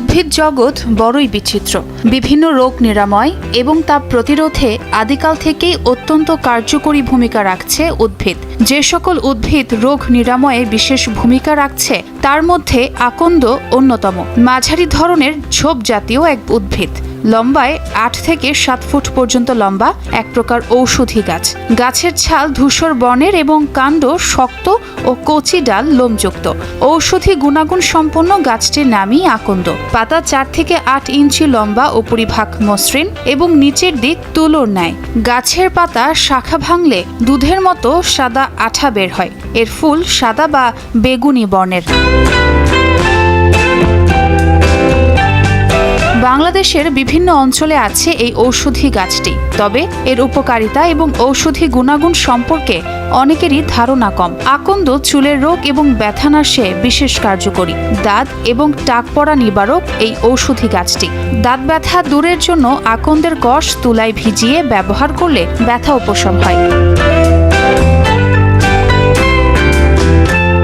উদ্ভিদ জগৎ বড়ই বিচিত্র। বিভিন্ন রোগ নিরাময় এবং তা প্রতিরোধে আদিকাল থেকেই অত্যন্ত কার্যকরী ভূমিকা রাখছে উদ্ভিদ। যে সকল উদ্ভিদ রোগ নিরাময়ে বিশেষ ভূমিকা রাখছে তার মধ্যে আকন্দ অন্যতম। মাঝারি ধরনের ঝোপ জাতীয় এক উদ্ভিদ, লম্বায় 8 থেকে 7 ফুট পর্যন্ত লম্বা এক প্রকার ঔষধি গাছ। গাছের ছাল ধূসর বর্ণের এবং কাণ্ড শক্ত ও কচি ডাল লোমযুক্ত। ঔষধি গুণাগুণ সম্পন্ন গাছটির নামই আকন্দ। পাতা 4 থেকে 8 ইঞ্চি লম্বা, উপরিভাগ মসৃণ এবং নিচের দিক তুলোর ন্যায়। গাছের পাতা শাখা ভাঙলে দুধের মতো সাদা আঠা বের হয়। এর ফুল সাদা বা বেগুনি বর্ণের। বাংলাদেশের বিভিন্ন অঞ্চলে আছে এই ঔষধি গাছটি, তবে এর উপকারিতা এবং ঔষধি গুণাগুণ সম্পর্কে অনেকেরই ধারণা কম। আকন্দ চুলের রোগ এবং ব্যথা নাশে বিশেষ কার্যকরী। দাঁত এবং টাক পড়া নিবারক এই ঔষধি গাছটি। দাঁত ব্যথা দূরের জন্য আকন্দের কষ তুলায় ভিজিয়ে ব্যবহার করলে ব্যথা উপশম হয়।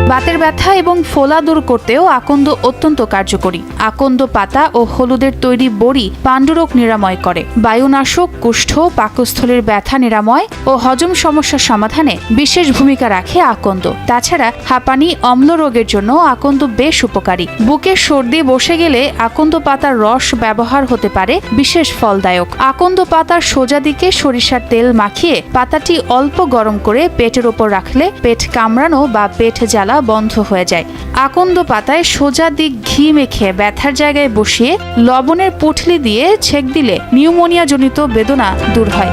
বাতের ব্যথা এবং ফোলা দূর করতেও আকন্দ অত্যন্ত কার্যকরী। আকন্দ পাতা ও হলুদের তৈরি বড়ি পাণ্ডুরোগ নিরাময় করে। বায়ুনাশক, কুষ্ঠ, পাকস্থলীর ব্যথা নিরাময় ও হজম সমস্যা সমাধানে বিশেষ ভূমিকা রাখে আকন্দ। তাছাড়া হাঁপানি, অম্ল রোগের জন্য আকন্দ বেশ উপকারী। বুকে সর্দি বসে গেলে আকন্দ পাতার রস ব্যবহার হতে পারে বিশেষ ফলদায়ক। আকন্দ পাতার সোজা দিকে সরিষার তেল মাখিয়ে পাতাটি অল্প গরম করে পেটের ওপর রাখলে পেট কামড়ানো বা পেট জ্বালা বন্ধ হয়ে যায়। আকন্দ পাতায় সোজা দিক ঘি মেখে ব্যথার জায়গায় বসিয়ে লবণের পুঁটলি দিয়ে ছেঁক দিলে নিউমোনিয়া জনিত বেদনা দূর হয়।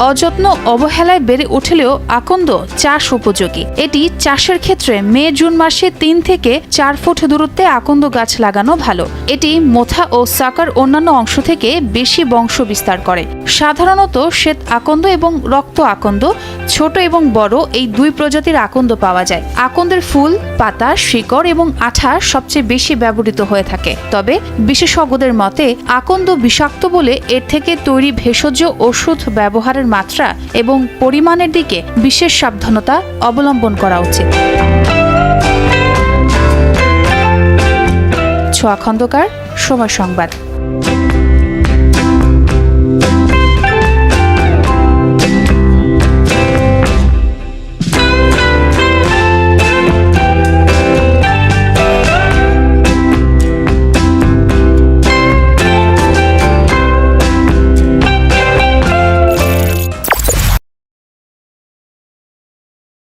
অযত্ন অবহেলায় বেড়ে উঠলেও আকন্দ চাষ উপযোগী। এটি চাষের ক্ষেত্রে মে-জুন মাসে 3 থেকে 4 ফুট দূরত্বে আকন্দ গাছ লাগানো ভালো। এটি মোথা ও সাকার অন্যান্য অংশ থেকে বেশি বংশ বিস্তার করে। সাধারণত শ্বেত আকন্দ এবং রক্ত আকন্দ, ছোট এবং বড় এই 2 প্রজাতির আকন্দ পাওয়া যায়। আকন্দের ফুল, পাতা, শিকড় এবং আঠা সবচেয়ে বেশি ব্যবহৃত হয়ে থাকে। তবে বিশেষজ্ঞদের মতে আকন্দ বিষাক্ত বলে এর থেকে তৈরি ভেষজ ওষুধ ব্যবহারের মাত্রা এবং পরিমাণের দিকে বিশেষ সাবধানতা অবলম্বন করা উচিত। ছোঁয়া খন্দকার, সময় সংবাদ।